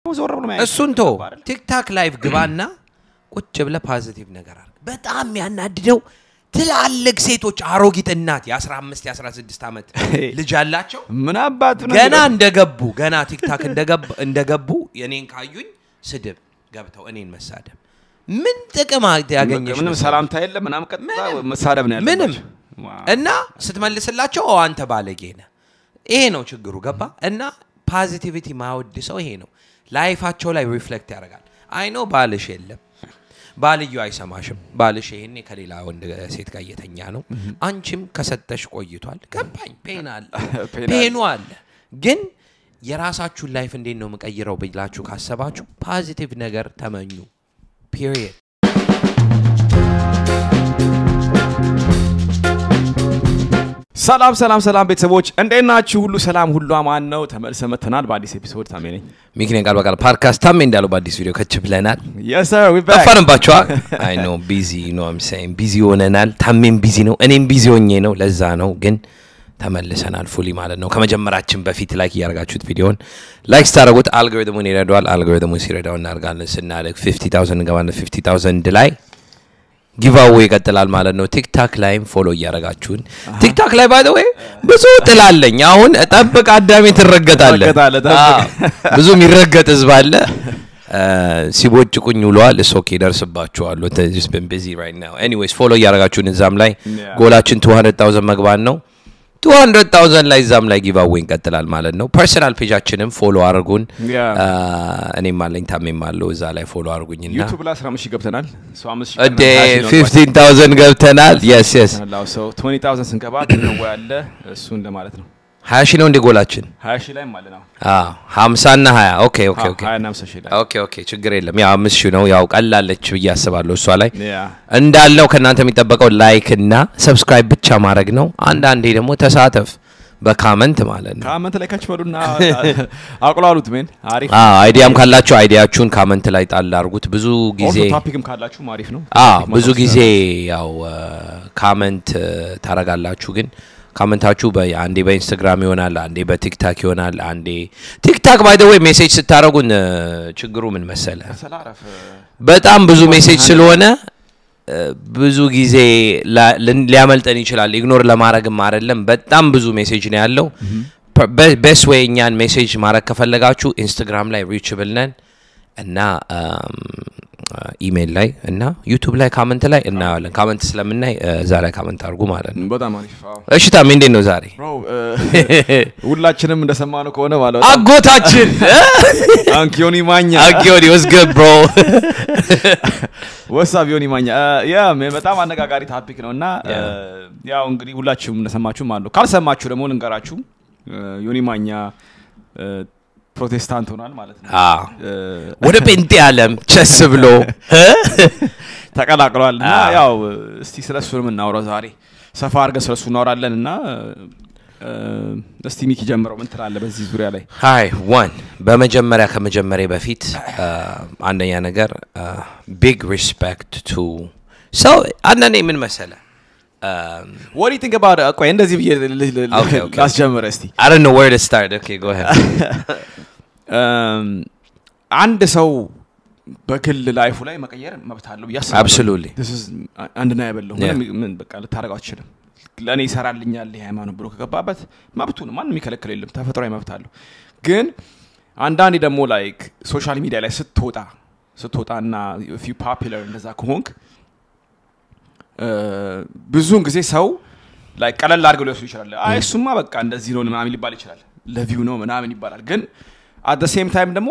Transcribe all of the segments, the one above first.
ዞር ብሎ ማይ እሱንቶ ቲክታክ ላይቭ ግባና ቁጭ ብለ ፖዚቲቭ ነገር አርግ በጣም ያናድደው ትላልቅ ሴቶች አሮጊት እናት የ15 የ16 አመት ልጅ አላቸው ምን አባቱ ነው ገና ገና ቲክታክ እንደገቡ የኔን ካዩኝ ስድብ ገብተው እኔን መሳደብ ምን ጥቅም ያገኘሽ ምንም ሰላምታ የለም ምናም ቀጥታ መሳደብ ነው ያለው ምንም እና ስትመልስላቸው አንተ ባለጌ ነህ ይሄ ነው ችግሩ ገባ እና ፖዚቲቪቲ ማውድ ሰው ይሄ ነው ላይፋቸው ላይ ሪፍሌክት ያደርጋል አይ ኖ ባልሽ የለም ባልዩ አይሰማሽም ባልሽ ይሄኔ ከሌላ ወንድ ሴት ጋር እየተኛ ነው አንቺም ከሰጠሽ ቆይቷል ገባኝ ፔኑ አለ ግን የራሳችሁ ላይፍ እንዴት ነው መቀየረው ብላችሁ ካሰባችሁ ፖዚቲቭ ነገር ተመኙ period ሰላም ቤተሰቦች እንዴናችሁ ሁሉ ሰላም ሁሉ አማን ነው ተመልሰን መተናል በአዲስ ኤፒሶድ ታሜ ነኝ ሚክኔን ቃል በቃል ፖድካስት ታሜ እንዳለው በአዲስ ቪዲዮ ከችብለናል yes sir we back አፈንባችሁ I know busy you know I'm saying busy ሆነናል ታሜም ቢዚ ነው እኔም ቢዚ ሆኜ ነው ለዛ ነው ግን ተመልሰናል ፉሊ ማለት ነው ከመጀመራችን በፊት ላይክ ያርጋችሁት ቪዲዮን ላይክ ስታረጉት አልጎሪትሙን ይረዳዋል አልጎሪትሙ ሲረዳው እናርጋለን ስናደግ 50000 ገባን 50000 ላይ giveaway ይቀጥላል ማለት ነው ቲክታክ ላይም ፎሎ ያረጋችሁን ቲክታክ ላይ by the way ብዙ ጥላለኝ አሁን ጠብቅ አዳሜ ትረገጣለህ ብዙ የሚረገጥ ህዝብ አለ ሲቦጭቁኝ ውሏል ሶኬ ደርስባችኋል just been busy right now anyways ፎሎ ያረጋችሁን እዛም ላይ ጎላችን 200000 መግባን ነው 200000 ላይ ዛም ላይ giveaway ይቀጥላል ማለት ነው ፐርሰናል ፔጃችንም ፎሎ አርጉን እኔም ማለኝ ታሜም ማለው እዛ ላይ ፎሎ አርጉኝና YouTube ላይ 15000 ገብተናል so 15000 ገብተናል yes so 20000 ስንገባ ነው ያለ እሱ እንደማለት ነው 20 ነው እንደ ጎላችን 20 ላይ ማለት ነው 50 እና 20 ኦኬ 50 ላይ ኦኬ ችግር የለም ያ 5000 ነው ያው ቀላለች ብያስባለሁ እሷ ላይ እንዳለው ከናንተ የሚጠበቀው ላይክ እና ሰብስክራይብ ብቻ ማድረግ ነው አንዳንዴ ደግሞ ተሳተፍ በኮሜንት ማለት ነው ኮሜንት ላይ ካችበሉና አቁላሉት ምን አሪፍ አይዲያም ካላችሁ አይዲያችሁን ኮሜንት ላይ ጣል አድርጉት ብዙ ጊዜ ቶፒክም ካላችሁ አሪፍ ነው ብዙ ጊዜ ያው ኮሜንት ታረጋላችሁ ግን ኮሜንታችሁ በአንዴ በኢንስታግራም ይሆናል አንዴ በቲክታክ ይሆናል አንዴ ቲክታክ by the way ሜሴጅ ስታረጉን ችግሩ ምን መሰለ በጣም ብዙ ሜሴጅ ስለሆነ ብዙ ጊዜ ሊያመልጠን ይችላል ኢግኖር ለማድረግም አይደለም በጣም ብዙ ሜሴጅ ነው ያለው best way እኛን ሜሴጅ ማድረግ ከፈለጋችሁ ኢንስታግራም ላይ reachable ነን እና ኢሜል ላይ እና ዩቲዩብ ላይ ኮሜንት ላይ እናያለን ኮሜንት ስለምናይ ዛሬ ኮሜንት አድርጉ ማለት ነው በጣም አሪፍ እሺ ታም እንዴት ነው ዛሬ ሁላችንም እንደሰማነው ከሆነ ማለት አጎታችን አንኪዮኒ ማኛ አንኪዮኒ was good bro ወሳብ ዮኒ ማኛ ያ በጣም አነጋጋሪ ቶፒክ ነውና ያው እንግዲህ ሁላችሁም እንደሰማችሁ ማለት ነው ካልሰማችሁ ደግሞ ልንገራችሁ ዮኒ ማኛ ፕሮቴስታንት ሆኗል ማለት ነው ወደ ጴንጤ ዓለም ቸስ ብሎ ተቀላቅሏልና ያው እስቲ ስለሱ እናውራው ዛሬ ሰፋ አድርገን ስለሱ እናወራለንና እስቲ ሚኪ ጀምረው ምን ትላለህ በዚህ ዙሪያ ላይ ሃይ በመጀመሪያ ከመጀመሪያ በፊት አንደኛ ነገር big respect to so አንደኛ ምን መሰለ what do you think about ቆይ እንደዚህ last ጀምረ እስቲ I don't know where to start okay go ahead አንድ ሰው በግል ላይፉ ላይ መቀየር መብት አለው ያሳብ absolutely this is undeniable ምን በቃ ልታረጋው አትችልም ለኔ ይሰራልኛል የሃይማኖት ብሎ ከገባበት መብቱ ነው ማንንም ይከለክል የለም ተፈጥሯዊ መብት አለው ግን አንዳንዴ ደግሞ ላይክ ሶሻል ሚዲያ ላይ ስትወጣና if you popular እንደዛ ከሆንክ ብዙውን ጊዜ ሰው ላይክ ቀለል አድርገው ሊወስዱ ይችላል አይ እሱማ በቃ እንደዚህ ነው ምናምን ሊባል ይችላል ለቪው ነው ምናምን ይባላል ግን at the same time ደግሞ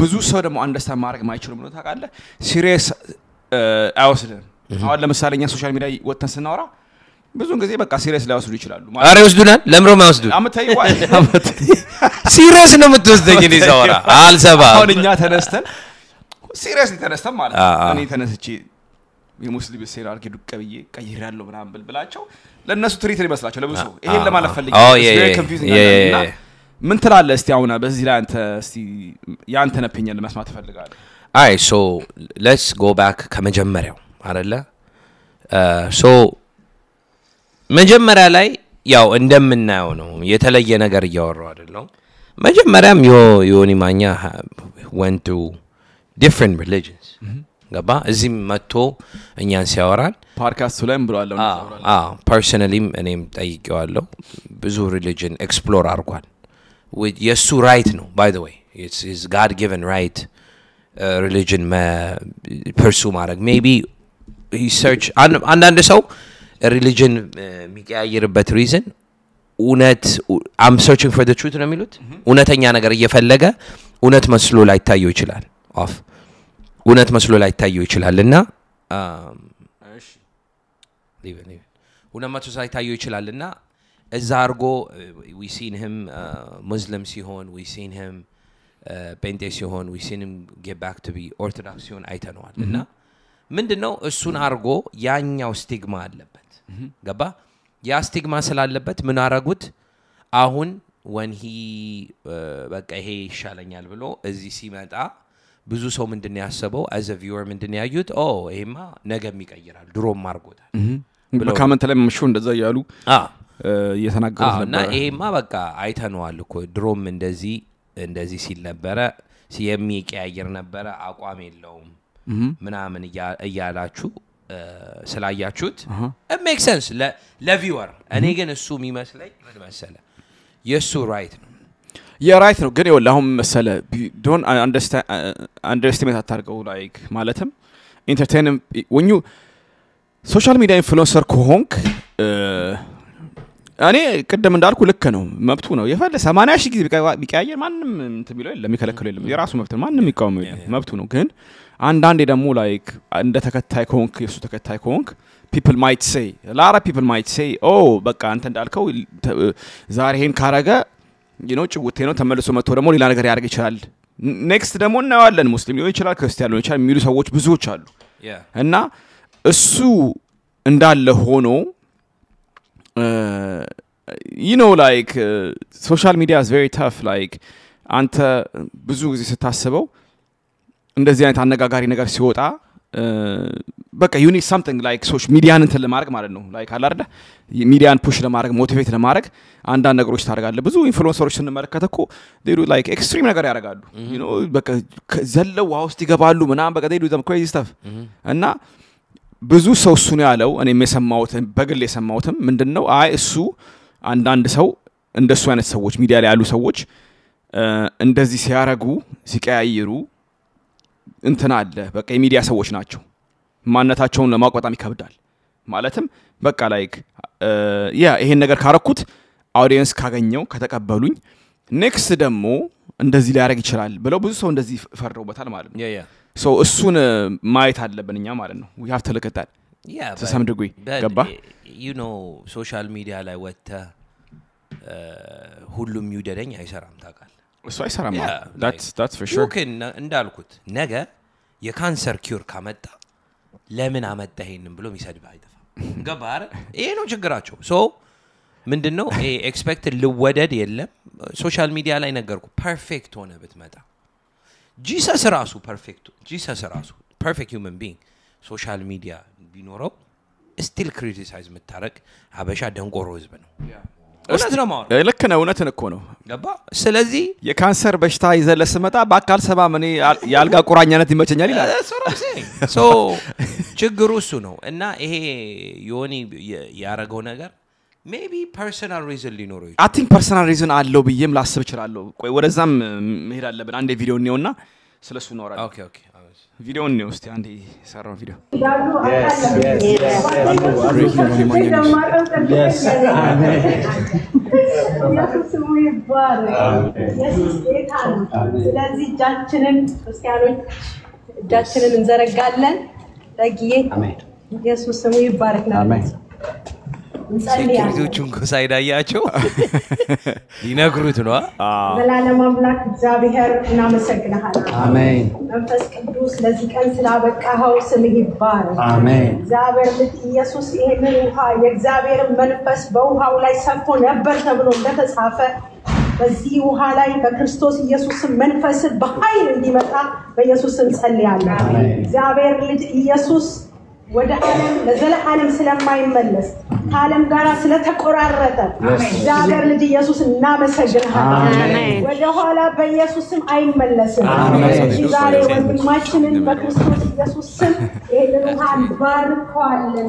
ብዙ ሰው ደግሞ አንደርስታንድ ማድረግ ማይችሉ ነው ታውቃለህ ሲሪየስ አይወስድም አሁን ለምሳሌ እኛ ሶሻል ሚዲያ ወጥተን ስናወራ ብዙውን ጊዜ በቃ ሲሪየስ ላይወስዱ ይችላሉ አሬ ወስዱናል ለምሮ ማይወስዱ አመታይዋ ሲሪየስ ነው የምትወስደኝ እኔ ሳወራ አልሰባ አሁን እኛ ተነስተን ሲሪየስ ተነስተን ማለት እኔ ተነስቼ የሙስሊም ሴራ አርጌ ዱቀብዬ ቀይራለሁ ምናምን ብላቸው ለነሱ ትሪት ይመስላቸው ለብዙ ይሄን ለማለት ፈልጌ very confusing እና ምን ትላለህ እስቲ አሁን በዚህ ላይ አንተ እስቲ ያንተን ኦፒኒየን ለመስማት ፈልጋለሁ አይ so let's go back ከመጀመሪያው አይደለ so መጀመሪያ ላይ ያው እንደምናየው ነው የተለየ ነገር እያወራው አይደለም መጀመሪያም ዮኒ ማኛ went to different religions ገባ እዚህም መጥቶ እኛን ሲያወራን ፖድካስቱ ላይም ብሏል personally እኔም ጠይቄዋለሁ ብዙ religion explore አድርጓል የሱ right ነው by the way it's his God given right religion pursue ማድረግ maybe he search አንዳንድ ሰው religion የሚቀያየርበት reason እውነት I'm searching for the truth ነው የሚሉት እውነተኛ ነገር እየፈለገ እውነት መስሎ ላይ ታየው ይችላል እውነት መስሎ ላይ ታየው ይችላልና እሺ እውነት መስሎ ላይ ታየው ይችላልና እዛ አርጎ we seen him Muslim ሲሆን we seen him Pente ሲሆን we seen him get back to be Orthodox ሲሆን አይተነዋል እና ምንድነው እሱን አርጎ ያኛው ስቲግማ አለበት ገባ ያ ስቲግማ ስላለበት ምን አረጉት አሁን when he በቃ ይሄ ይሻለኛል ብሎ እዚህ ሲመጣ ብዙ ሰው ምንድነው ያሰበው as a viewer ምንድነው ያዩት ይሄማ ነገም ይቀየራል ድሮም አርጎታል በኮሜንት ላይ ምሽው እንደዛ ያሉ እየተናገሩ ነበር እና ይሄማ በቃ አይተነዋል እኮ ድሮም እንደዚህ ሲል ነበር የሚቀያየር ነበር አቋም የለውም ምናምን እያላችሁ ስላያችሁት it makes sense ለቪወር እኔ ግን እሱ የሚመስለኝ ምን መሰለ የሱ ራይት ነው የራይት ነው ግን ይኸውልህ አሁን መሰለ don't underestimate አታርገው like ማለትም entertainment when you social media influencer ከሆንክ እኔ ቀደም እንዳልኩ ልክ ነው መብቱ ነው የፈለ 80 ሺህ ጊዜ ቢቀያየር ማንንም እንትን ቢለው የለም የሚከለክለው የለም የራሱ መብት ነው ማንንም ይቃወም የለም መብቱ ነው ግን አንዳንዴ ደግሞ like እንደ ተከታይ ከሆንክ የሱ ተከታይ ከሆንክ people might say a lot of people might say በቃ አንተ እንዳልከው ዛሬ ይሄን ካረገ ጭውቴ ነው ተመልሶ መጥቶ ደግሞ ሌላ ነገር ያርግ ይችላል ኔክስት ደግሞ እናዋለን ሙስሊም ሊሆን ይችላል ክርስቲያን ሊሆን ይችላል የሚሉ ሰዎች ብዙዎች አሉ እና እሱ እንዳለ ሆኖ like social media is very tough like አንተ ብዙ ጊዜ ስታስበው እንደዚህ አይነት አነጋጋሪ ነገር ሲወጣ በቃ you need something like social media እንትን ለማድረግ ማለት ነው like አለ አይደል ሚዲያን ፑሽ ለማድረግ ሞቲቬት ለማድረግ አንዳንድ ነገሮች ታደርጋለህ ብዙ ኢንፍሉዌንሰሮች ስንመለከት እኮ they do like extreme ነገር ያደርጋሉ በቃ ዘለው ውስጥ ይገባሉ ምናምን በቃ they do some crazy stuff እና ብዙ ሰው እሱ ነው ያለው እኔም የሰማሁት በግል የሰማሁትም ምንድነው እሱ አንዳንድ ሰው እንደሱ አይነት ሰዎች ሚዲያ ላይ ያሉ ሰዎች እንደዚህ ሲያረጉ ሲቀያየሩ እንትና አለ በቃ የሚዲያ ሰዎች ናቸው ማንነታቸውን ለማወቅ በጣም ይከብዳል ማለትም በቃ like ይሄን ነገር ካረኩት audience ካገኘው ከተቀበሉኝ next ደግሞ እንደዚህ ሊያረግ ይችላል ብለው ብዙ ሰው እንደዚህ ፈርደውበታል ማለት ነው so እሱን ማየት አለብን እኛ ማለት ነው we have to look at that to some degree ገባ social media ላይ ወጣ ሁሉም ይውደደኝ አይሰራም ታውቃለህ እሱ አይሰራም that's for sure እንዳልኩት ነገ የካንሰር ኪዩር ካመጣ ለምን አመጣ ይሄንን ብሎ የሚሰድብ አይጠፋም ገባ አይደል ይሄ ነው ችግራቸው so ምንድነው ኤክስፔክትድ ልወደድ የለም ሶሻል ሚዲያ ላይ ነገርኩ ፐርፌክት ሆነ ብትመጣ Jesus ራሱ perfect human being social media ቢኖረው still criticize መታረቅ ሀበሻ ደንቆሮ ህዝብ ነው ልክ ነው እውነትን እኮ ነው ገባ ስለዚህ የካንሰር በሽታ ይዘለ ስመጣ በአካል ሰባ ምን ያልጋ ቁራኛነት ይመቸኛል ይላል so ችግሩ እሱ ነው እና ይሄ ዮኒ ያረገው ነገር maybe personal reason ሊኖረው I think personal reason አለው ብዬም ላስብ እችላለሁ ቆይ ወደዛም መሄድ አለብን አንዴ ቪዲዮ እንየውና ስለሱ እናወራለን ኦኬ ቪዲዮ እንየው እስቲ አንዴ ሰራው ቪዲዮ ስለዚህ እጃችንን እንዘረጋለን ለጊዜ ኢየሱስ ስሙ ይባረክ አሜን ሴኩሪቲዎቹን ከሳይዳያቸው ይነግሩት ነው ዘላለም አምላክ እግዚአብሔር እናመሰግናለን አሜን መንፈስ ቅዱስ ለዚህ ቀን ስላበቃኸው ስምህ ይባረክ አሜን እግዚአብሔር ልጅ ኢየሱስ ይሄንን ውሃ የእግዚአብሔር መንፈስ በውሃው ላይ ሰፍቶ ነበር ተብሎ እንደተጻፈ በዚህ ውሃ ላይ በክርስቶስ ኢየሱስ መንፈስ በኃይል እንዲመጣ በኢየሱስ ስም ጸልያለሁ እግዚአብሔር ልጅ ኢየሱስ ወደ ዓለም ለዘላለም ስለማይመለስ ከዓለም ጋር ስለተቆራረጠ እግዚአብሔር ልጅ ኢየሱስ እናመሰግናለን። ወደ ኋላ በኢየሱስ ስም አይመለስም። ዛሬ ወንድማችንን በክርስቶስ ኢየሱስ ስም ይሄንን ውሃ እንባርከዋለን።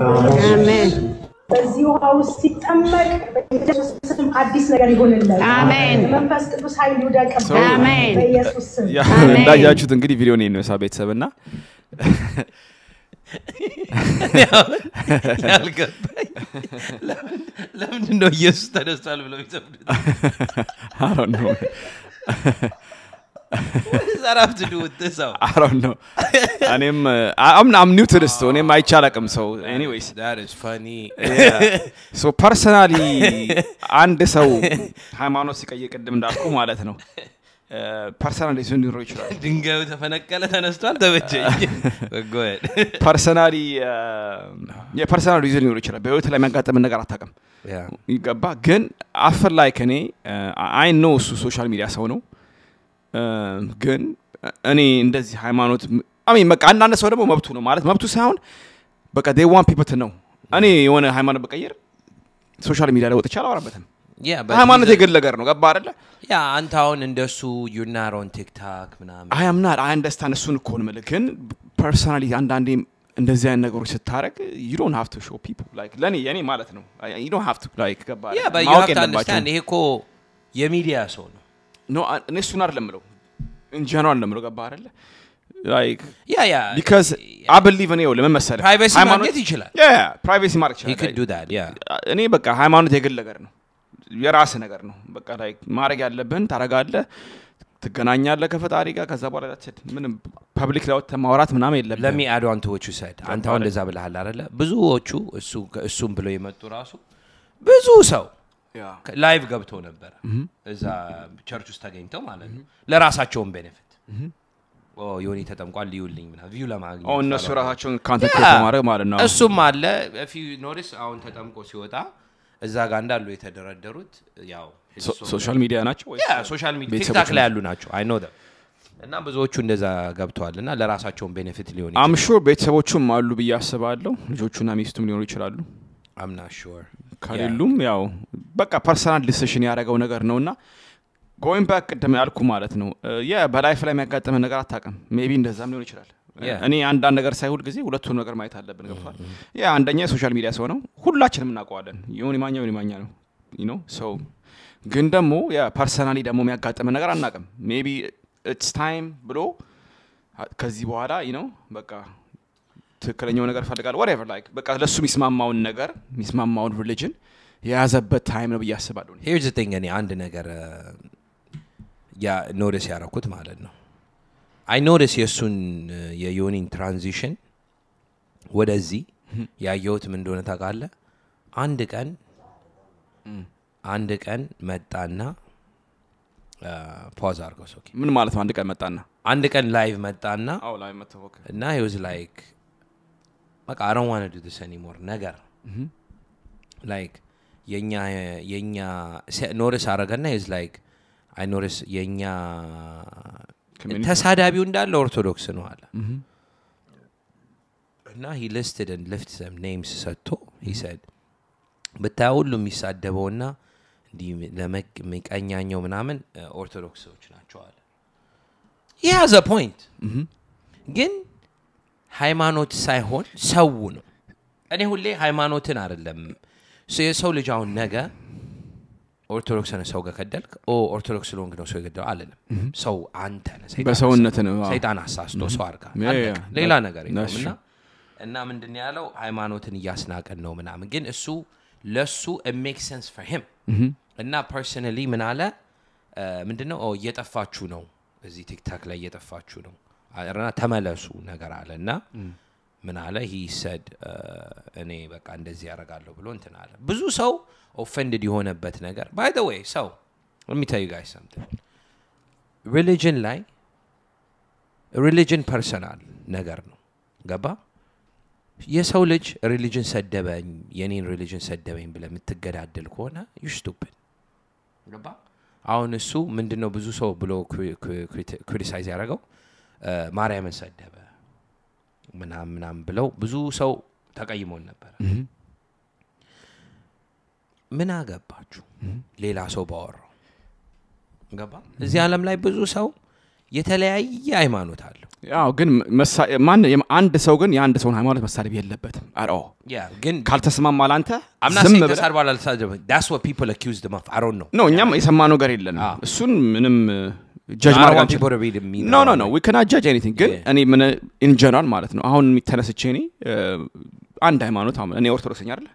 አሜን። በዚህ ውሃ ውስጥ ሲጠመቅ በኢየሱስ ስም አዲስ ነገር ይሁንልን። አሜን። መንፈስ ቅዱስ ኃይል ይውደቅበት። አሜን። በኢየሱስ ስም አሜን። እንዳያችሁት እንግዲህ ቪዲዮ ነው የነሳ ቤተሰብና ያልገባኝ ለምንድን ነው ኢየሱስ ተነስቷል ብለው ይዘምሩት? I don't know. What does that have to do with this? I don't know. I'm new to this, so እኔም አይቻላቅም so anyways. That is funny. Yeah. So personally አንድ ሰው ሃይማኖት ሲቀይር ቅድም እንዳልኩ ማለት ነው ፐርሰናሊ ሊኖር ይችላል። ድንጋዩ ተፈነቀለ ተነስቷል ተበጀኝ። Go ahead. ፐርሰናሊ የፐርሰናል ሪዝን ሊኖር ይችላል። በህይወት ላይ የሚያጋጥም ነገር አታውቅም። ይገባ ግን አፈር ላይ ከኔ አይ ኖ እሱ ሶሻል ሚዲያ ሰው ነው ግን እኔ እንደዚህ ሃይማኖት አሜን በቃ አንዳንድ ሰው ደግሞ መብቱ ነው ማለት መብቱ ሳይሆን በቃ they want people to know እኔ የሆነ ሃይማኖት በቀየር ሶሻል ሚዲያ ላይ ወጥቻለሁ አላወራበትም። ሃይማኖት የግል ነገር ነው ገባ አይደለ? ያ አንተ አሁን እንደሱ you're not on TikTok ምናምን I am not I understand እሱን እኮ ነው ማለት ግን personally አንዳንዴ እንደዚህ አይነት ነገሮች ስታረግ you don't have to show people like ለኔ የኔ ማለት ነው you don't have to like ገባ ያ but you have to understand ይሄ እኮ የሚዲያ ሰው ነው no እኔ እሱን አይደለም ነው in general ነው ገባ አይደለ like because I believe in you ለምን መሰለህ privacy ማግኘት ይችላል privacy ማግኘት ይችላል he could do that እኔ በቃ ሃይማኖት የግል ነገር ነው የራስ ነገር ነው በቃ like ማድረግ ያለብን ታረጋለህ ትገናኛለህ ከፈጣሪ ጋር ከዛ በኋላ that's ምንም ፐብሊክ ላይ ወጥተህ ማውራት ምናምን የለም let me add on to what you said አንተ አሁን እንደዛ ብለሃል አይደለ ብዙዎቹ እሱም ብለው የመጡ ራሱ ብዙ ሰው ላይቭ ገብቶ ነበር እዛ ቸርች ውስጥ ተገኝተው ማለት ነው ለራሳቸውን ቤኔፊት ዮኒ ተጠምቋል ሊውልኝ ምናምን ቪው ለማግኘት እነሱ ራሳቸውን ካንተንት ማድረግ ማለት ነው እሱም አለ if you notice አሁን ተጠምቆ ሲወጣ እዛ ጋር እንዳሉ የተደረደሩት ያው ሶሻል ሚዲያ ናቸው ወይ ሶሻል ሚዲያ ቲክታክ ላይ ያሉ ናቸው I know them እና ብዙዎቹ እንደዛ ገብተዋልና ለራሳቸውን ቤኔፊት ሊሆን ይችላል I'm sure ቤተሰቦቹም አሉ በያስባለሁ ልጆቹና ሚስቱም ሊሆኑ ይችላሉ I'm not sure ካሉም ያው በቃ ፐርሰናል ዲሲሽን ያደረገው ነገር ነውና going back ቅድም ያልኩ ማለት ነው በላይፍ ላይ የሚያጋጥመን ነገር አታውቅም ሜቢ እንደዛም ሊሆን ይችላል እኔ አንዳንድ ነገር ሳይሁል ጊዜ ሁለቱን ነገር ማየት አለብን ገብቷል አንደኛ ሶሻል ሚዲያ ሰው ነው ሁላችንም እናውቀዋለን ዮኒ ማኛ ነው you know so ግን ደግሞ ፐርሰናሊ ደግሞ የሚያጋጥመን ነገር አናውቅም ሜቢ it's time ብሎ ከዚህ በኋላ you know በቃ ትክክለኛው ነገር ፈልጋል whatever like በቃ ለሱ የሚስማማውን ነገር የሚስማማውን religion የያዘበት ታይም ነው በያስባለሁ here's the thing እኔ አንድ ነገር ኖቲስ ያደረኩት ማለት ነው I notice የሱን የዮኒን ትራንዚሽን ወደዚህ ያየሁት ምን እንደሆነ ታውቃለህ አንድ ቀን መጣና ፖዝ አድርገው ኦኬ ምን ማለት ነው አንድ ቀን ላይቭ መጣና ላይቭ መጣ ኦኬ እና he was like በቃ I don't want to do this anymore ነገር like የኛ ኖቲስ አደረገና he was like I notice የኛ ተሳዳቢው እንዳለ ኦርቶዶክስ ነው አለ እና he listed and left some names ሰጥቶ he said በታውሉ የሚሳደበውና እንዲ ለመቀኛኛው ምናምን ኦርቶዶክሶች ናቸው አለ he has a point ግን ሃይማኖት ሳይሆን ሰው ነው እኔ ሁሌ ሃይማኖትን አይደለም የሰው ልጅ አሁን ነገ ኦርቶዶክስ ነው ሰው ገከደልክ ኦርቶዶክስ ሎንግ ነው ሰው ገደል አይደለም ሰው አንተ ነህ በሰውነት ነው ሰይጣን አሳስቶ ሰው አርጋ ሌላ ነገር የለውምና እና ምንድነው ያለው ሃይማኖትን ያስናቀን ነው ምናምን ግን እሱ ለሱ it makes sense for him እና personally ምን አለ ምንድነው እየጠፋችሁ ነው እዚህ ቲክታክ ላይ እየጠፋችሁ ነው አረና ተመለሱ ነገር አለና ምን አለ he said እኔ በቃ እንደዚህ ያረጋለሁ ብሎ እንትን አለ ብዙ ሰው offended የሆነበት ነገር by the way so let me tell you guys something religion personal ነገር ነው ገባ የሰው ልጅ religion ሰደበኝ የኔን religion ሰደበኝ ብለ የምትገዳደል ከሆነ you stupid ገባ አሁን እሱ ምንድነው ብዙ ሰው ብሎ criticize ያደረገው ማርያምን ሰደበ ምናምን ብለው ብዙ ሰው ተቀይሞን ነበር ምን አገባችሁ ሌላ ሰው ባወራው ገባ እዚህ ዓለም ላይ ብዙ ሰው የተለያየ ሃይማኖት አለው ያው ግን ማን አንድ ሰው ግን የአንድ ሰውን ሃይማኖት መሳደብ የለበትም አዎ ግን ካልተስማማ ላንተ ዝም ብለህ ተሳድባል አልተሳደበ that's what people accuse them of I don't know no እኛም የሰማነው ነገር የለንም እሱን ምንም judge ማድረግ no we cannot judge anything ግን እኔ ምን in general ማለት ነው አሁን የሚተነስቼ እኔ አንድ ሃይማኖት አሁን እኔ ኦርቶዶክስኛ አይደል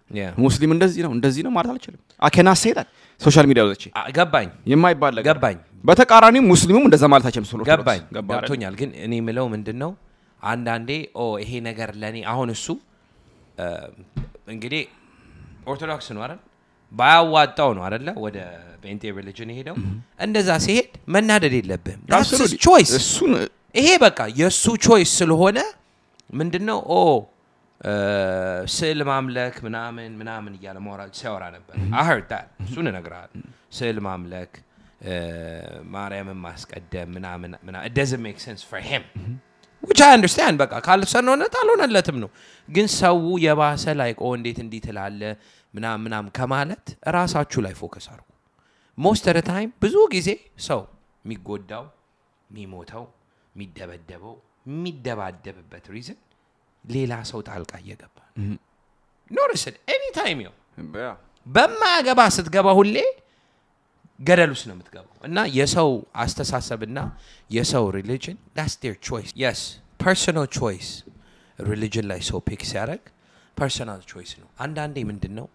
ሙስሊም እንደዚህ ነው ማለት አልችልም I cannot say that ሶሻል ሚዲያ ወጥቼ ገባኝ የማይባል ነገር ገባኝ በተቃራኒ ሙስሊሙም እንደዛ ማለት አይችልም ሶሎ ገባኝ ገብቶኛል ግን እኔ ምለው ምንድነው አንዳንዴ ይሄ ነገር ለኔ አሁን እሱ እንግዲህ ኦርቶዶክስ ነው አይደል ባያዋጣው ነው አይደለ ወደ ጴንጤ ሪሊጅን ሄደው እንደዛ ሲሄድ መናደድ የለብህም that's his choice እሱን ይሄ በቃ የሱ choice ስለሆነ ምንድነው ስዕል ማምለክ ምናምን እያለ ማውራት ሲያወራ ነበር I heard that እሱን ነግራል ስዕል ማምለክ ማርያምን ማስቀደም ምናምን it doesn't make sense for him which I understand በቃ ካልሰነውነ ታልሆነለትም ነው ግን ሰው የባሰ ላይ እንዴት እንዲህ ትላለ ምናምን ከማለት ራሳችሁ ላይ ፎከስ አድርጉ most of the time ብዙ ጊዜ ሰው የሚጎዳው የሚሞተው የሚደበደበው የሚደባደብበት reason ሌላ ሰው ጣልቃ እየገባ notice it anytime you በማያገባ ስትገባ ሁሌ ገደሉስ ነው የምትገባው እና የሰው አስተሳሰብና የሰው religion that's their choice yes personal choice religion ላይ ሰው ፒክ ሲያደርግ personal choice ነው አንዳንዴ ምንድነው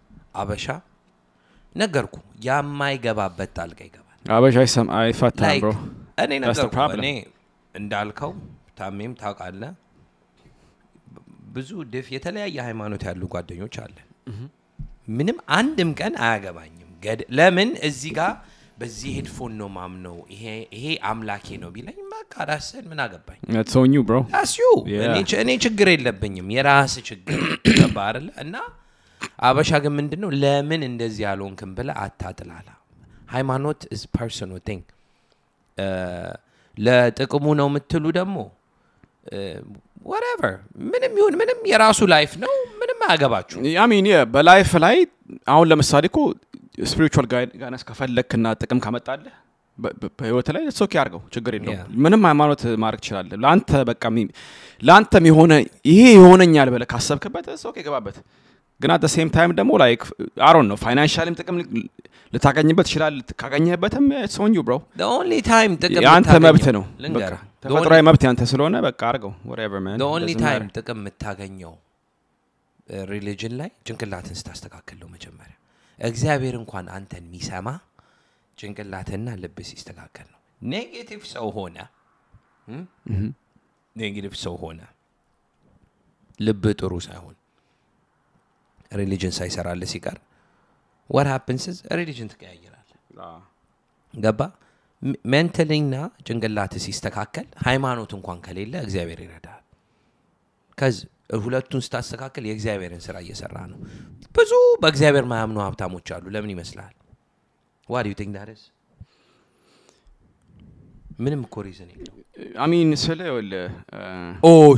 አበሻ ነገርኩ ያማይገባበት ጣልቃ ይገባል አበሻ አይፈታም bro እኔ ነገርኩ እኔ እንዳልከው ታሜም ታውቃለህ ብዙ ድፍ የተለያየ ሃይማኖት ያሉ ጓደኞች አለ ምንም አንድም ቀን አያገባኝም ለምን እዚህ ጋር በዚህ ሄድፎን ነው ማምነው ይሄ አምላኬ ነው ቢለኝ በቃ ዳሰን ምን አገባኝ that's on you bro that's you እኔ ችግር የለብኝም የራስ ችግር ተባረለ እና አበሻ ግን ምንድነው ለምን እንደዚህ ያልሆንክም ብለ አታጥላላ ሃይማኖት is personal thing ለጥቅሙ ነው የምትሉ ደግሞ whatever ምንም ይሁን ምንም የራሱ ላይፍ ነው ምንም አያገባችሁ I mean በላይፍ ላይ አሁን ለምሳሌ እኮ spiritual guidance ከፈለክና ጥቅም ካመጣለህ በህይወት ላይ ሶኪ አርገው ችግር የለውም ምንም ሃይማኖት ማርክ ይችላል ላንተ በቃ ላንተም የሆነ ይሄ ይሆነኛል በለ ካሰብከበት ሶኪ ገባበት ግን at the same time ደግሞ like I don't know financially ጥቅም ልታገኝበት ይችላል ካገኘህበትም it's on you bro the only time ጥቅም ያንተ መብት ነው በቃ ተፈጥሯዊ መብት ያንተ ስለሆነ በቃ አርገው whatever man the only time ጥቅም የምታገኘው religion ላይ ጭንቅላትን ስታስተካክል ነው መጀመሪያ እግዚአብሔር እንኳን አንተን የሚሰማ ጭንቅላትና ልብስ ይስተካከል ነው ኔጌቲቭ ሰው ሆነ ልብ ጥሩ ሳይሆን religion ሳይሰራልህ ሲቀር what happens is religion ትቀያየራለህ ገባ ሜንታሊና ጭንቅላት ሲስተካከል ሃይማኖት እንኳን ከሌለ እግዚአብሔር ይረዳል ከዚ ሁለቱን ስታስተካከል የእግዚአብሔርን ስራ እየሰራ ነው ብዙ በእግዚአብሔር ማያምኑ ሀብታሞች አሉ ለምን ይመስላል what do you think that is ምንም እኮ reason የለው I mean ስለወለ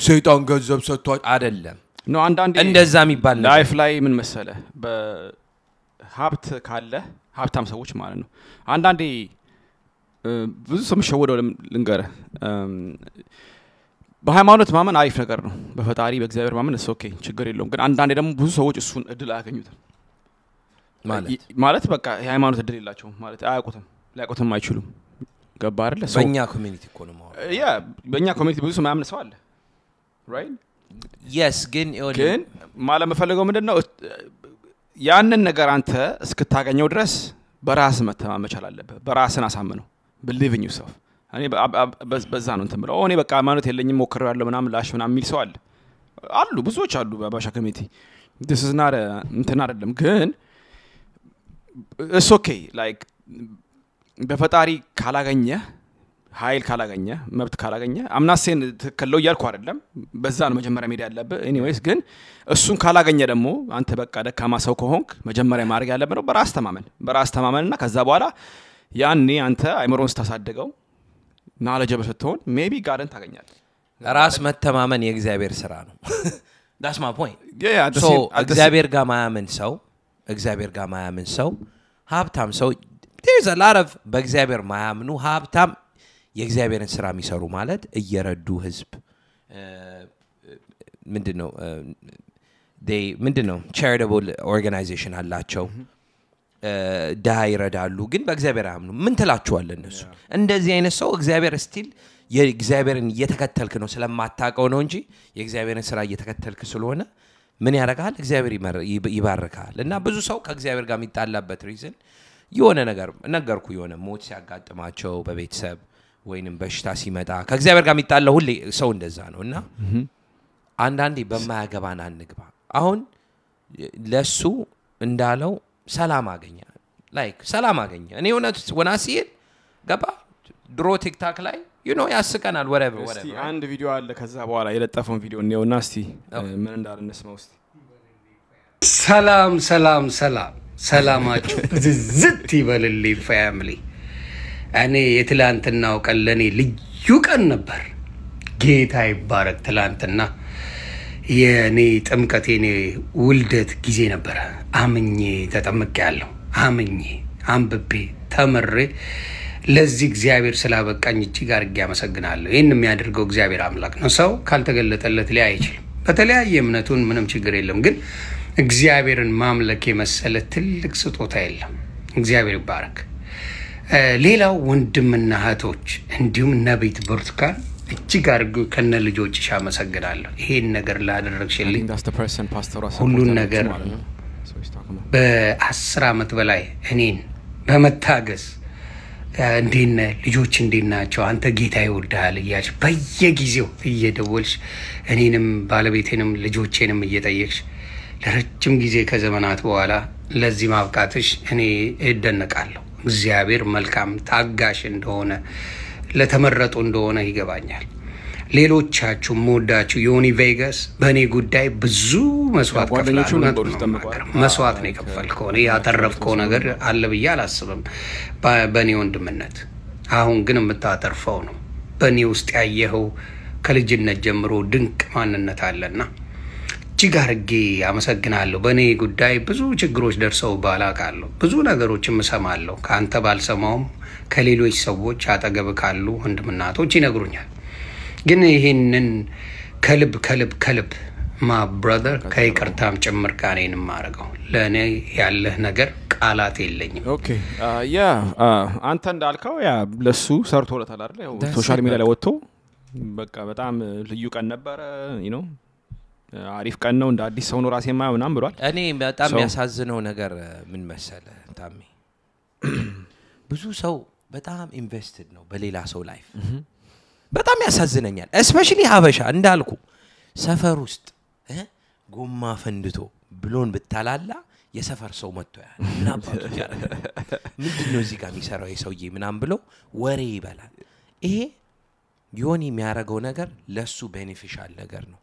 ሰይጣን ገንዘብ ሰጥቷል አይደለም ነው አንዳንዴ እንደዛ የሚባል ላይፍ ላይ ምን መሰለ በሀብት ካለ ሀብታም ሰዎች ማለት ነው አንዳንዴ ብዙ ሰው መሸወደው ልንገረ በሃይማኖት ማመን አሪፍ ነገር ነው በፈጣሪ በእግዚአብሔር ማመን እሱ ኦኬ ችግር የለውም ግን አንዳንዴ ደግሞ ብዙ ሰዎች እሱን እድል አያገኙትም ማለት በቃ የሃይማኖት እድል የላቸውም ማለት ሊያውቁትም አይችሉም ገባ አይደለ በእኛ ኮሚኒቲ እኮ ነው በእኛ ኮሚኒቲ ብዙ ሰው ማያምን ሰው አለ right yes ግን ማለት መፈልገው ምንድነው ያንን ነገር አንተ እስክታገኘው ድረስ በራስ መተማመን መቻል አለበት በራስን አሳምነው believe in yourself እኔ በዛ ነው እንትን ብለው እኔ በቃ ሃይማኖት የለኝም ሞክረው ያለው ምናምን ላሽ ምናምን የሚል ሰው አሉ ብዙዎች አሉ በባሻ ኮሚኒቲ this is not እንትን አይደለም ግን it's okay like በፈጣሪ ካላገኘ ኃይል ካላገኘ መብት ካላገኘ አምናሴን ተከለው ያልኩ አይደለም በዛ ነው መጀመሪያ ሜዳ ያለበት anyways ግን እሱን ካላገኘ ደግሞ አንተ በቃ ደካማ ሰው ከሆንክ መጀመሪያ ማድረግ ያለበት ነው በራስ ተማመንና ከዛ በኋላ ያኔ አንተ አይምሮን ስታሳደገው knowledgeable ስትሆን maybe ጋርን ታገኛለህ ራስ መተማመን የእግዚአብሔር ስራ ነው that's my point so እግዚአብሔር ጋር ማያምን ሰው ሀብታም ሰው there's a lot of በእግዚአብሔር ማያምኑ ሀብታም የእግዚአብሔርን ስራ የሚሰሩ ማለት እየረዱ ህዝብ ምንድነው charitable organization አላቸው ዳይ ይረዳሉ ግን በእግዚአብሔር አያምኑ ምን ትላችኋል እነሱ እንደዚህ አይነት ሰው እግዚአብሔር ስቲል የእግዚአብሔርን እየተከተልክ ነው ስለማታቀው ነው እንጂ የእግዚአብሔርን ስራ እየተከተልክ ስለሆነ ምን ያረጋል እግዚአብሔር ይባርካል እና ብዙ ሰው ከእግዚአብሔር ጋር የሚጣላበት ሪዝን የሆነ ነገርኩ የሆነ ሞት ሲያጋጥማቸው በቤተሰብ ወይንም በሽታ ሲመጣ ከእግዚአብሔር ጋር የሚጣላው ሁሌ ሰው እንደዛ ነውና አንዳንዴ በማያገባን አንግባ አሁን ለሱ እንዳለው ሰላም አገኘ ሰላም አገኘ እኔ እውነት ወናሲል ገባ ድሮ ቲክታክ ላይ ያስቀናል whatever እስቲ አንድ ቪዲዮ አለ ከዛ በኋላ የለጠፈውን ቪዲዮ እንየውና እስቲ ምን እንዳልነስመው እስቲ ሰላማችሁ ዝት ይበልልኝ ፋሚሊ እኔ የትላንትናው ቀን ለኔ ልዩ ቀን ነበር ጌታ ይባረክ ትላንትና የኔ ጥምቀቴኔ ውልደት ጊዜ ነበር አምኜ ተጠምቄያለሁ አምኜ አንብቤ ተመሬ ለዚህ እግዚአብሔር ስላበቃኝ እጅግ አድርጌ አመሰግናለሁ ይሄን የሚያደርገው እግዚአብሔር አምላክ ነው ሰው ካልተገለጠለት ላይ አይችልም በተለያየ እምነቱን ምንም ችግር የለም ግን እግዚአብሔርን ማምለክ የመሰለ ትልቅ ስጦታ የለም እግዚአብሔር ይባረክ ሌላው ወንድምና እህቶች እንዲሁም ነብይት ብርቱካን እጅግ አድርጌ ከነ ልጆችሽ አመሰግናለሁ ይሄን ነገር ላደረግሽልኝ ሁሉን ነገር በ10 አመት በላይ እኔን በመታገስ እንዴነ ልጆች እንዴናቸው አንተ ጌታ ይወዳል እያልሽ በየጊዜው እየደወልሽ እኔንም ባለቤቴንም ልጆቼንም እየጠየቅሽ ለረጅም ጊዜ ከዘመናት በኋላ ለዚህ ማብቃትሽ እኔ እደነቃለሁ እግዚአብሔር መልካም ታጋሽ እንደሆነ ለተመረጡ እንደሆነ ይገባኛል ሌሎቻችሁ ሞዳችሁ ዮኒ ቬጋስ በኔ ጉዳይ ብዙ መስዋዕት ከፍላችሁ መስዋዕት ነው የከፈልከው እኔ ያተረፍከው ነገር አለ ብዬ አላስብም በኔ ወንድምነት አሁን ግን የምታተርፈው ነው በኔ ውስጥ ያየኸው ከልጅነት ጀምሮ ድንቅ ማንነት አለና እጅግ አድርጌ አመሰግናለሁ በኔ ጉዳይ ብዙ ችግሮች ደርሰው ባላቃለሁ ብዙ ነገሮችን እሰማለሁ ካንተ ባልሰማውም ከሌሎች ሰዎች አጠገብ ካሉ ወንድምናቶች ይነግሩኛል ግን ይሄንን ከልብ ማ ብራዘር ከይቅርታም ጭምር ካኔንም ማረጋው ለኔ ያለህ ነገር ቃላት የለኝም ኦኬ አንተ እንዳልከው ለሱ ሰርቶለታል አይደል ያው ሶሻል ሚዲያ ላይ ወጥቶ በቃ በጣም ልዩ ቀን ነበር አሪፍ ቀን ነው እንደ አዲስ ሰው ነው ራሴ ማምናም ብሏል እኔ በጣም ያሳዝነው ነገር ምን መሰለ ታሚ ብዙ ሰው በጣም ኢንቨስትድ ነው በሌላ ሰው ላይፍ በጣም ያሳዝነኛል especially ሀበሻ እንዳልኩ ሰፈር ውስጥ ጎማ ፈንድቶ ብሎን ብታላላ የሰፈር ሰው መጥቶ ምናባቱ ያረጋ ምንድነው እዚህ ጋር የሚሰራው የሰውዬ ምናም ብሎ ወሬ ይበላል ይሄ ዮኒ የሚያረጋው ነገር ለሱ ቤኔፊሻል ነገር ነው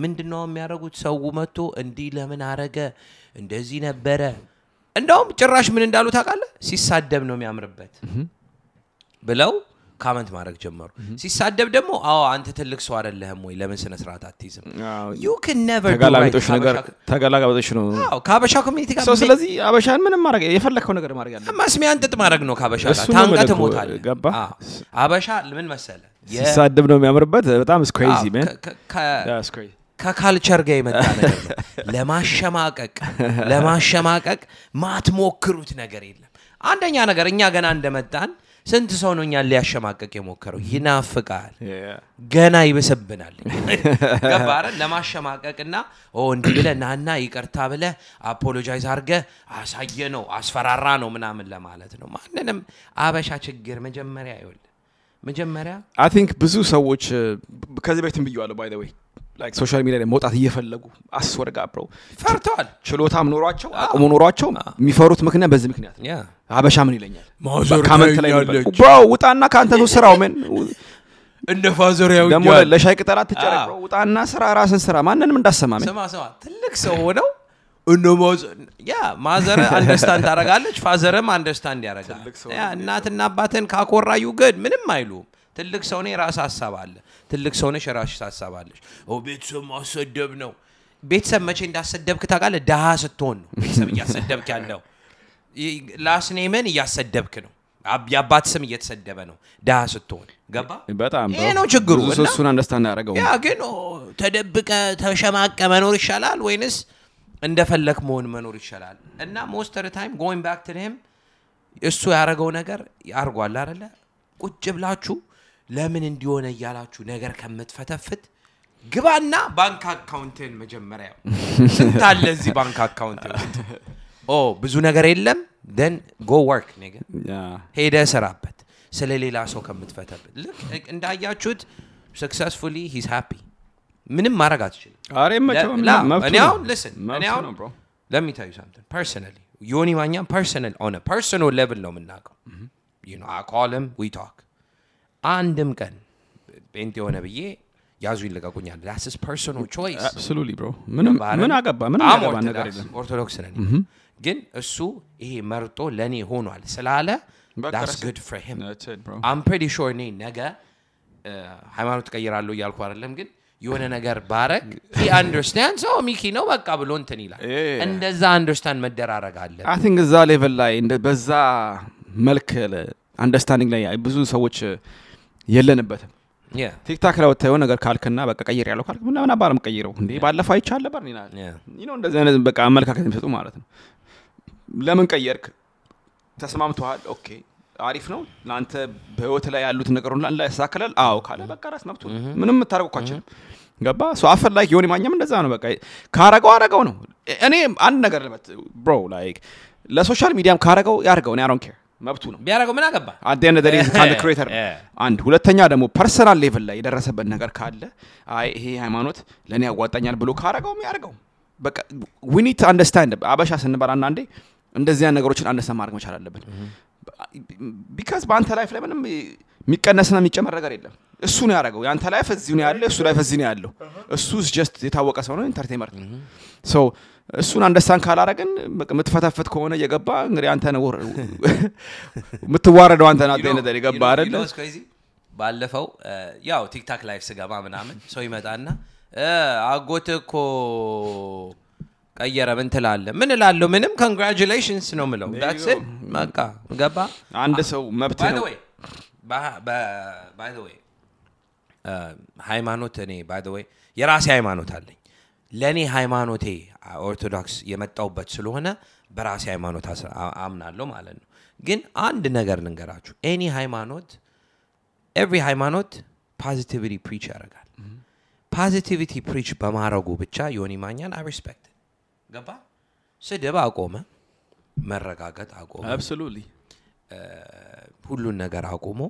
ምንድነው የሚያረጉት ሰው መጥቶ እንዲ ለምን አረገ እንደዚህ ነበረ እንደውም ጭራሽ ምን እንዳሉ ታውቃለህ ሲሳደብ ነው የሚያምርበት ብለው ካመንት ማድረግ ጀመሩ ሲሳደብ ደግሞ አንተ ትልቅ ሰው አይደለህም ወይ ለምን ስነ ስርዓት አትይዝም you can never ተጋላጋጦሽ ነው ካበሻ ኮሚኒቲ ጋር ሰው ስለዚህ አበሻን ምንም ማድረግ የፈለከው ነገር ማድረግ ያለ ማስሚያን ጥጥ ማድረግ ነው ካበሻ ጋር ታንቀተ ሞታል አበሻ ምን መሰለ ሲሳደብ ነው የሚያምርበት በጣም is crazy man that's crazy ከካልቸር ጋር የመጣ ነገር ነው ለማሸማቀቅ ማትሞክሩት ነገር የለም አንደኛ ነገር እኛ ገና እንደመጣን ስንት ሰው ነው እኛ ሊያሸማቀቅ የሞከረው ይናፍቃል ገና ይበሰብናል ገባረ ለማሸማቀቅና እንዲ ብለናና ይቅርታ ብለ አፖሎጃይዝ አርገ አሳየ ነው አስፈራራ ነው ምናምን ለማለት ነው ማንንም አበሻ ችግር መጀመሪያ I think ብዙ ሰዎች ከዚህ በፊትም ብየዋለሁ by the way like social media ላይ መውጣት እየፈለጉ አስወርጋ ብሮ ፈርቷል ችሎታም ኖሯቸው አቅሙ ኖሯቸው የሚፈሩት ምክንያት በዚህ ምክንያት ነው አበሻ ምን ይለኛል ካመንት ላይ ብሮ ውጣና ካንተ ነው ስራው ምን እንደ ፋዘሪያው ደሞ ለሻይ ቅጠል አትጨረቅ ብሮ ውጣና ስራ ራስን ስራ ማንንም እንዳሰማ ስማ ትልቅ ሰው ሆነው ማዘር አንደርስታንድ ታረጋለች ፋዘርም አንደርስታንድ ያረጋል እናትና አባተን ካኮራዩ ግድ ምንም አይሉ ትልቅ ሰው ነው ራስ ሐሳብ አለ ትልቅ ሰው ነሽ ራስሽ ታሳባለሽ ቤተሰብ ማሰደብ ነው ቤተሰብ መቼ እንዳሰደብክ ታውቃለህ ደሃ ስትሆን ነው ቤተሰብ እያሰደብክ ያለው ላስኔመን እያሰደብክ ነው ያባት ስም እየተሰደበ ነው ደሃ ስትሆን ገባ በጣም ይሄ ነው ችግሩ እሱን አንደርስታንድ ያደረገው ያ ግን ተደብቀ ተሸማቀ መኖር ይሻላል ወይንስ እንደፈለክ መኖር ይሻላል እና most of the time going back to him እሱ ያረጋው ነገር ያርጓል አይደለ ቁጭ ብላችሁ ለምን እንዲሆነ ያላችሁ ነገር ከምትፈተፍት ግባና ባንክ አካውንትን መጀመሪያ ስንታለ እዚህ ባንክ አካውንት ብዙ ነገር የለም then go work nigga ሄደ ሰራበት ስለሌላ ሰው ከምትፈተፍት እንዳያችሁት successfully he's happy ምንም ማድረግ አትችልም አሬ መቼም listen let me tell you something personally ዮኒ ማኛ personal on a personal level ነው የምናውቀው you know I call him we talk አንድም ቀን ጴንጤ ሆነ ብዬ ያዙ ይለቀቁኛል that's his personal choice absolutely bro ምን አገባ ነገር የለም ኦርቶዶክስ ነኝ ግን እሱ ይሄ መርጦ ለኔ ሆኗል ስላለ that's good for him that's it bro I'm pretty sure ነገ ሃይማኖት ቀይራለሁ ያልኩ አይደለም ግን የሆነ ነገር ባረግ he understands ሚኪ ነው በቃ ብሎ እንትን ይላል እንደዛ አንደርስታንድ መደራረግ አለ I think እዛ ሌቭል ላይ በዛ መልክ አንደርስታንዲንግ ላይ ብዙ ሰዎች የለንበትም ቲክታክ ላይ ወጣው ነገር ካልከና በቃ ቀይር ያለው ካልክ ምን አባረም ቀይረው እንዴ ባለፈው አይቻለ ነበር ይላል you know እንደዛ አይነት በቃ አመለካከት የሚሰጡ ማለት ነው ለምን ቀየርክ ተስማምቷል ኦኬ አሪፍ ነው ላንተ በህይወት ላይ ያሉት ነገሮች ላይ ያሳከላል አዎ ካለ በቃ ራስ መብቱ ምንም ተታረቁካችሁ ገባ ሶ አፈር ላይ ዮኒ ማኛም እንደዛ ነው በቃ ካረጋው ነው እኔ አንድ ነገር ለበት bro like ለሶሻል ሚዲያም ካረጋው ያርጋው I don't care መብቱ ነው ቢያረጋው ምን አገባ at the end of the day ካለ ክሬተር አንድ ሁለተኛ ደግሞ ፐርሰናል ሌቭል ላይ የደረሰበት ነገር ካለ አይ ይሄ ሃይማኖት ለኔ ያዋጣኛል ብሎ ካረጋው የሚያርጋው በቃ we need to understand አበሻ ስንበራና አንዴ እንደዚህ አይነት ነገሮችን አንደርስታንድ ማድረግ መቻል አለበት because ባንተ ላይፍ ላይ ምንም የሚቀነስና የሚጨመር ነገር የለም እሱ ነው ያረጋው ያንተ ላይፍ እዚህ ነው ያለው እሱ ላይፍ እዚህ ነው ያለው እሱስ just የታወቀ ሰው ነው ኢንተርቴይነር so እሱን አንደርስታንድ ካላረግን ምትፈታፈት ከሆነ የገባ እንግዲህ አንተ ነው ምትዋረደው አንተ ነው አደነ ደረ የገባ አይደል ባለፈው ያው ቲክታክ ላይፍ ስገባ ምናምን ሰው ይመጣና አጎትኮ ቀየረ ምን ትላለ ምን እላለሁ ምንም congratulations ነው ምለው that's it በቃ ገባ አንድ ሰው መብት ነው by the way ሃይማኖት እኔ by the way የራሴ ሃይማኖት አለኝ ለኔ ሃይማኖቴ ኦርቶዶክስ የመጣውበት ስለሆነ በራሴ ሃይማኖት አምናለሁ ማለት ነው ግን አንድ ነገር ልንገራችሁ any ሃይማኖት every ሃይማኖት positivity preach ያደርጋል positivity preach በማረጉ ብቻ ዮኒ ማኛን I respect ገባ ስደባ አቆመ መረጋጋት አቆመ absolutely ሁሉን ነገር አቆሞ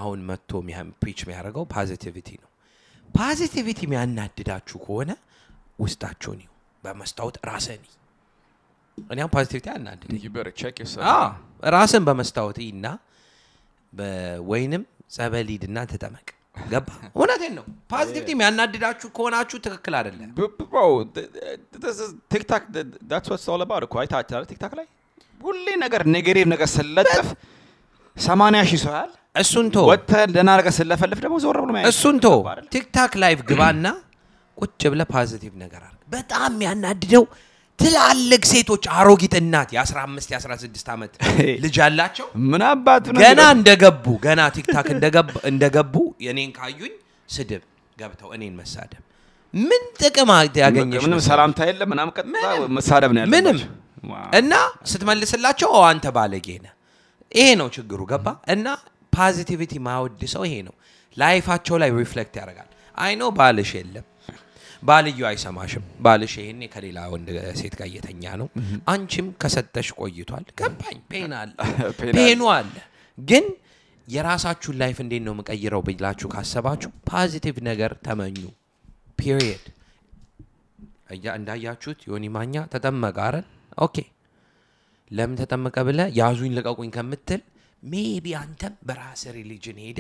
አሁን መጥቶ preach የሚያደርገው positivity ነው positivity የሚያናድዳችሁ ከሆነ ውስጣችሁ ነው በመስታወት ራስን እኔም positivity አናድደኝ you better check yourself ራስን በመስታወት እና በወይንም ጸበሊድና ተጠመቅ ገባ እውነቴን ነው positivity የሚያናድዳችሁ ከሆናችሁ ትክክል አይደለም bro this is TikTok that's what's all about quite hard TikTok ላይ ሁሌ ነገር ኔጌቲቭ ነገር ስለለጥፍ 80,000 ሰው ያል እሱን ቶ ወጣ ለና ነገር ስለፈልፍ ደግሞ ዞር ብሎ ማለት እሱን ቶ ቲክታክ ላይቭ ግባና ቁጭ ብለ ፖዚቲቭ ነገር አርግ በጣም ያናድደው ትላልቅ ሴቶች አሮጊት እናት የ15 የ16 አመት ልጅ ያላቸው ምን አባቱ ነው ገና ቲክታክ እንደገቡ የኔን ካዩኝ ስድብ ገብተው እኔን መሳደብ ምን ጥቅም ያገኘሽ ምንም ሰላምታ የለም ምናም ቀጥታ መሳደብ ነው ያለው ምንም እና ስትመልስላቸው አንተ ባለጌ ነህ ይሄ ነው ችግሩ ገባ እና ፖዚቲቪቲ ማውድ ሰው ይሄ ነው ላይፋቸው ላይ ሪፍሌክት ያደርጋል አይ ኖ ባልሽ የለም ባልዩ አይሰማሽም ባልሽ ይሄኔ ከሌላ ወንድ ሴት ጋር እየተኛ ነው አንቺም ከሰጠሽ ቆይቷል ገባኝ ፔኑ አለ ግን የራሳችሁ ላይፍ እንዴት ነው መቀየረው ብላችሁ ካሰባችሁ ፖዚቲቭ ነገር ተመኙ ፒሪየድ እንዳያችሁት ዮኒ ማኛ ተጠመቀ አይደል ኦኬ ለምን ተጠመቀ ብለ ያዙኝ ለቀቁኝ ከምትል ሜቢ አንተም በራስ ሪሊጅን ሄደ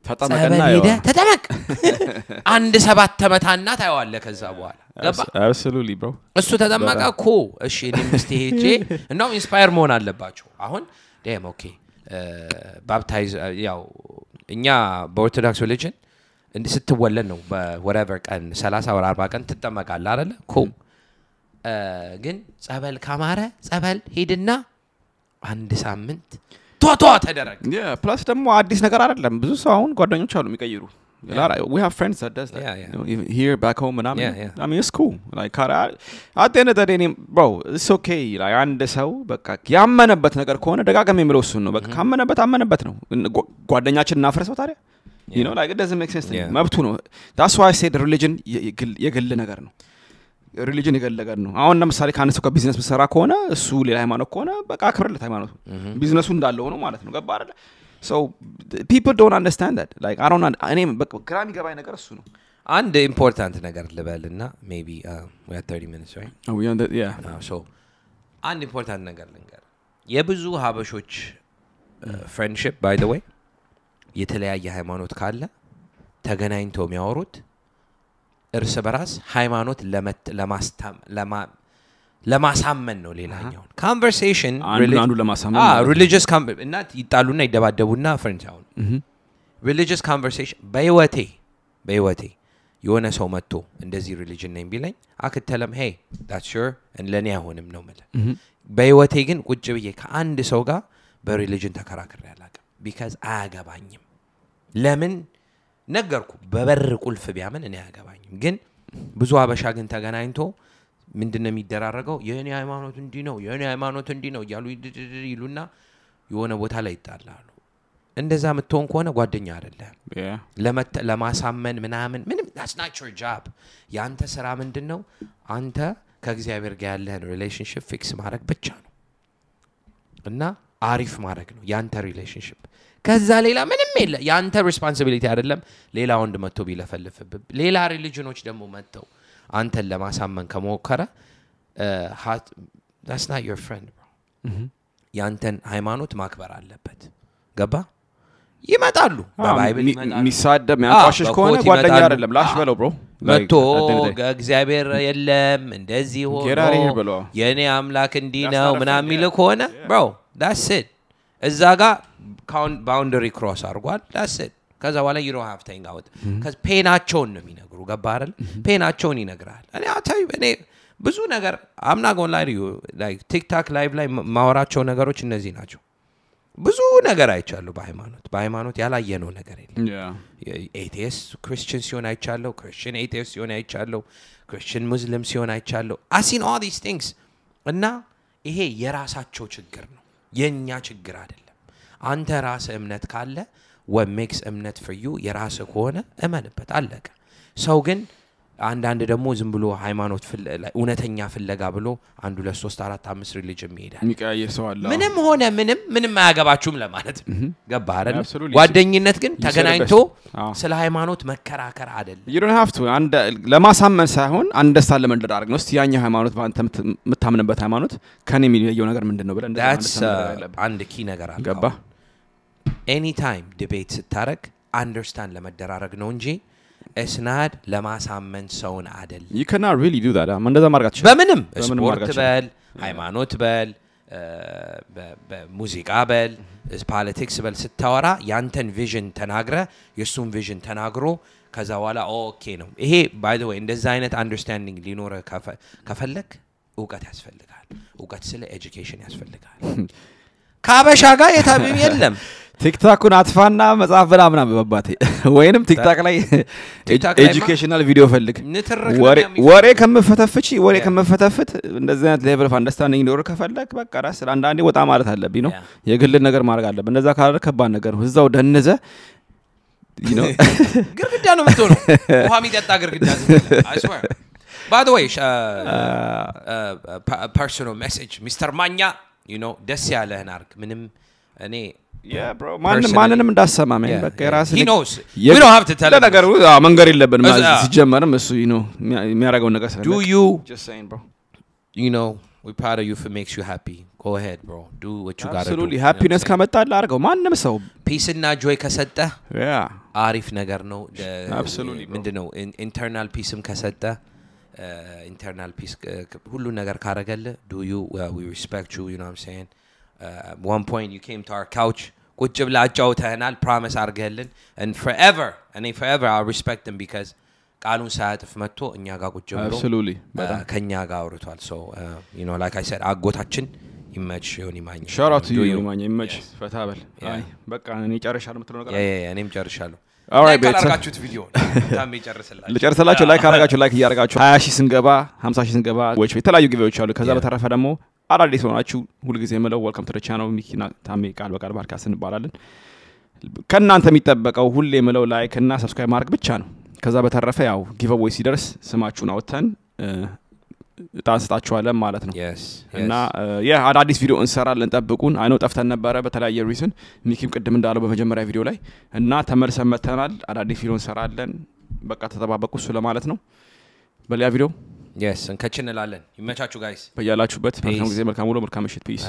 ተጠመቅ አንድ 7 ተመታና ታየዋለ ከዛ በኋላ ገባ absolutely bro እሱ ተጠመቀ እኮ እሺ እኔም ሄጄ እንደው ኢንስፓየር መሆን አለባቸው አሁን ዴም ኦኬ ባፕታይዝ ያው እኛ በኦርቶዶክስ ሪሊጅን እንደ ስትወለድ ነው በwhatever ቀን 30 or 40 ቀን ትጠመቃለህ አይደለ cool ግን ጸበል ካማረ ጸበል ሄድና አንድ ሳምንት ቷቷ ተደረግ ፕላስ ደግሞ አዲስ ነገር አይደለም ብዙ ሰው አሁን ጓደኞች አሉ የሚቀይሩ we have friends that does that you know, even here back home and I mean it's cool like at the end of the day bro it's okay like አንድ ሰው በቃ ያመነበት ነገር ከሆነ ደጋግሞ የሚለው እሱ ነው በቃ ካመነበት ነው ጓደኛችን እናፈርሰው ታዲያ you know like it doesn't make sense to me መብቱ ነው that's why I say the religion የግል ነገር ነው religion የግል ነገር ነው አሁን ለምሳሌ ካንሰው ከቢዝነስ መሰራ ከሆነ እሱ ሌላ ሃይማኖት ከሆነ በቃ አክብርለት ሃይማኖቱ ቢዝነሱ እንዳለው ነው ማለት ነው ገባ አይደል so people don't understand that like I don't እኔ በቃ ግራም ይገባኝ ነገር እሱ ነው አንድ ኢምፖርታንት ነገር ልበልና maybe we have 30 minutes right oh we on that yeah so አንድ ኢምፖርታንት ነገር ልንገር የብዙ ሀበሾች friendship by the way የተለያየ ሃይማኖት ካለ ተገናኝተው የሚያወሩት እርስ በራስ ሃይማኖት ለማሳመን ነው ሌላኛው conversation አንዱ ለማሳመን religious እና ይጣሉና ይደባደቡና friends አሁን religious conversation በህይወቴ የሆነ ሰው መጥቶ እንደዚህ religion ነኝ ቢለኝ አክተለም hey that's sure and ለኔ አይሆንም ነው ማለት በህይወቴ ግን ቁጭ ብዬ ከአንድ ሰው ጋር በሪሊጅን ተከራክሬ አላውቅም because አያገባኝም ለምን ነገርኩ በበር ቁልፍ ቢያመን እኔ አያገባኝም ግን ብዙ አበሻ ግን ተገናኝቶ ምንድነው የሚደራረገው የኔ ሃይማኖት እንዲ ነው እያሉ ይሉና የሆነ ቦታ ላይ ይጣላሉ እንደዛ መተውን ከሆነ ጓደኛ አይደለም ለማሳመን ምንም that's not your job ያንተ ስራ ምንድነው አንተ ከእግዚአብሔር ጋር ያለህን ሪሌሽንሺፕ ፊክስ ማድረግ ብቻ ነው እና አሪፍ ማድረግ ነው ያንተ ሪሌሽንሺፕ ከዛ ሌላ ምንም የለ ያንተ ሪስፖንሲቢሊቲ አይደለም ሌላ ወንድ መጥቶ ቢለፈልፍብ ሌላ ሪሊጅኖች ደግሞ መጥተው አንተን ለማሳመን ከሞከረ that's not your friend bro ያንተን ሃይማኖት ማክበር አለበት ገባ ይመጣሉ በባይብል ይመጣሉ ሚሳደብ ያቋሽሽ ከሆነ ጓደኛ አይደለም ላሽ በለው bro መጥቶ እግዚአብሔር የለም እንደዚህ ሆኖ የኔ አምላክ እንዲ ነው ምናምን የሚል ከሆነ bro that's it እዛ ጋር boundary cross አርጓል that's it ከዛ በኋላ you don't have to hang out cuz ፔናቸውን ነው የሚነግሩ ገባ አይደል ፔናቸውን ይነግራል እኔ አታይ እኔ ብዙ ነገር I'm not going to lie to you like TikTok live ላይ ማወራቸው ነገሮች እነዚህ ናቸው ብዙ ነገር አይቻለሁ በሃይማኖት ያላየነው ነገር የለም atheist Christian ሲሆን አይቻለሁ Christian atheist ሲሆን አይቻለሁ Christian Muslim ሲሆን አይቻለሁ I seen all these things እና ይሄ የራሳቸው ችግር ነው የኛ ችግር አይደለም አንተ ራስ እምነት ካለ what makes እምነት for you የራስ ከሆነ እመንበት አለቀ ሰው ግን አንዳንድ ደግሞ ዝም ብሎ ሃይማኖት እውነተኛ ፍለጋ ብሎ 1 2 3 4 5 ሪሊጅን ይሄዳል የሚቀያየር ሰው አለ ምንም ሆነ ምንም አያገባችሁም ለማለት ገባ አይደል ጓደኝነት ግን ተገናኝቶ ስለ ሃይማኖት መከራከር አይደለም you don't have to and ለማሳመን ሳይሆን አንደርስታንድ ለመደራረግ ነው እስቲ ያኛ ሃይማኖት ባንተ የምታምንበት ሃይማኖት ከኔ የሚለየው ነገር ምንድነው ብለ አንድ ኪ ነገር አለ ገባ anytime debate ስታረግ አንደርስታንድ ለመደራረግ ነው እንጂ እስናድ ለማሳመን ሰውን አይደል you cannot really do that እንደዛ ማርጋት በምንም ስፖርት በል ሃይማኖት በል በሙዚቃ በል ፖለቲክስ በል ስታወራ ያንተን ቪዥን ተናግረ የሱን ቪዥን ተናግሮ ከዛ በኋላ ኦኬ ነው ይሄ by the way እንደዛ አይነት አንደርስታንዲንግ ሊኖር ከፈለክ ዕውቀት ያስፈልጋል ዕውቀት ስለ ኤጁኬሽን ያስፈልጋል ካበሻ ጋር የታብም የለም ቲክቶክን አጥፋና መጽሐፍ ብላምና በባቴ ወይንም ቲክቶክ ላይ ኤጁኬሽናል ቪዲዮ ፈልግ ወሬ ከመፈተፍት እንደዚህ አይነት ሌቨል ኦፍ አንደርስታንዲንግ ሊኖር ከፈለክ በቃ ራስ አንዳንዴ ወጣ ማለት አለብኝ ነው የግል ነገር ማድረግ አለብኝ እንደዛ ካለ ከባድ ነገር ነው እዛው ደነዘ you know ግርግዳ ነው የምትሆነው ውሃ የሚጠጣ ግርግዳ I swear by the way personal message Mr. Manya you know ደስ ያለህን አርግ ምንም እኔ yeah bro ማንንም እንዳሰማ ማለት በቃ ራስ he knows we don't have to tell ነገር መንገር የለብንም ሲጀመርም እሱ you know የሚያረጋው ነገር ስለለ do you just saying bro you know we proud of you if it makes you happy go ahead bro do what you got to do absolutely happiness ከመጣላ አርገው ማንንም ሰው peace እና joy ከሰጠ yeah አሪፍ ነገር ነው absolutely ምንድነው internal peaceም ከሰጠ internal peace ሁሉ ነገር ካረገለ do you we respect you you know what I'm saying one point you came to our couch ቁጭ ብላ አጫውተህናል ፕሮሚስ አርገልን and forever I'll respect him because ቃሉን ሳያጥፍ መጥቶ እኛ ጋር ቁጭ ብሎ absolutely ከኛ ጋር አውርቷል so you know like I said አጎታችን ይመች ዮኒ ማኛ shout out to you ማኛ ይመች ፈታበል አይ በቃ እኔ ጨርሻለሁ ምትለው ነገር እኔም ጨርሻለሁ alright ቤት አርጋችሁት ቪዲዮ ታም ይጨርስላችሁ ልጨርስላችሁ ላይክ አርጋችሁ ላይክ ያርጋችሁ 20,000 ስንገባ 50,000 ስንገባ ወይ የተለያዩ ጊዜዎች አሉ ከዛ በተረፈ ደግሞ አዳዲስ ሆናችሁ ሁሉ ጊዜ የምለው welcome to the channel ሚኪና ታሜ ቃል በቃል ባርካስ እንባላለን ከናንተ የሚጠበቀው ሁሌ የምለው ላይክ እና ሰብስክራይብ ማድረግ ብቻ ነው ከዛ በተረፈ ያው ጊቭአዌይ ሲደርስ ስማችሁን አውጥተን ታንስታችኋለን ማለት ነው እና አዳዲስ ቪዲዮ እንሰራለን ጠብቁን አይኖ ጠፍተን ነበር በተለያየ ሪዝን ሚኪም ቅድም እንዳለው በመጀመሪያ ቪዲዮ ላይ እና ተመልሰን መተናል አዳዲስ ቪዲዮ እንሰራለን በቃ ተጠባበቁ እሱ ለማለት ነው በሌላ ቪዲዮ እንከችንላለን ይመቻችሁ ጋይስ በያላችሁበት መልካም ጊዜ መልካም ውሎ መልካም ምሽት ፒስ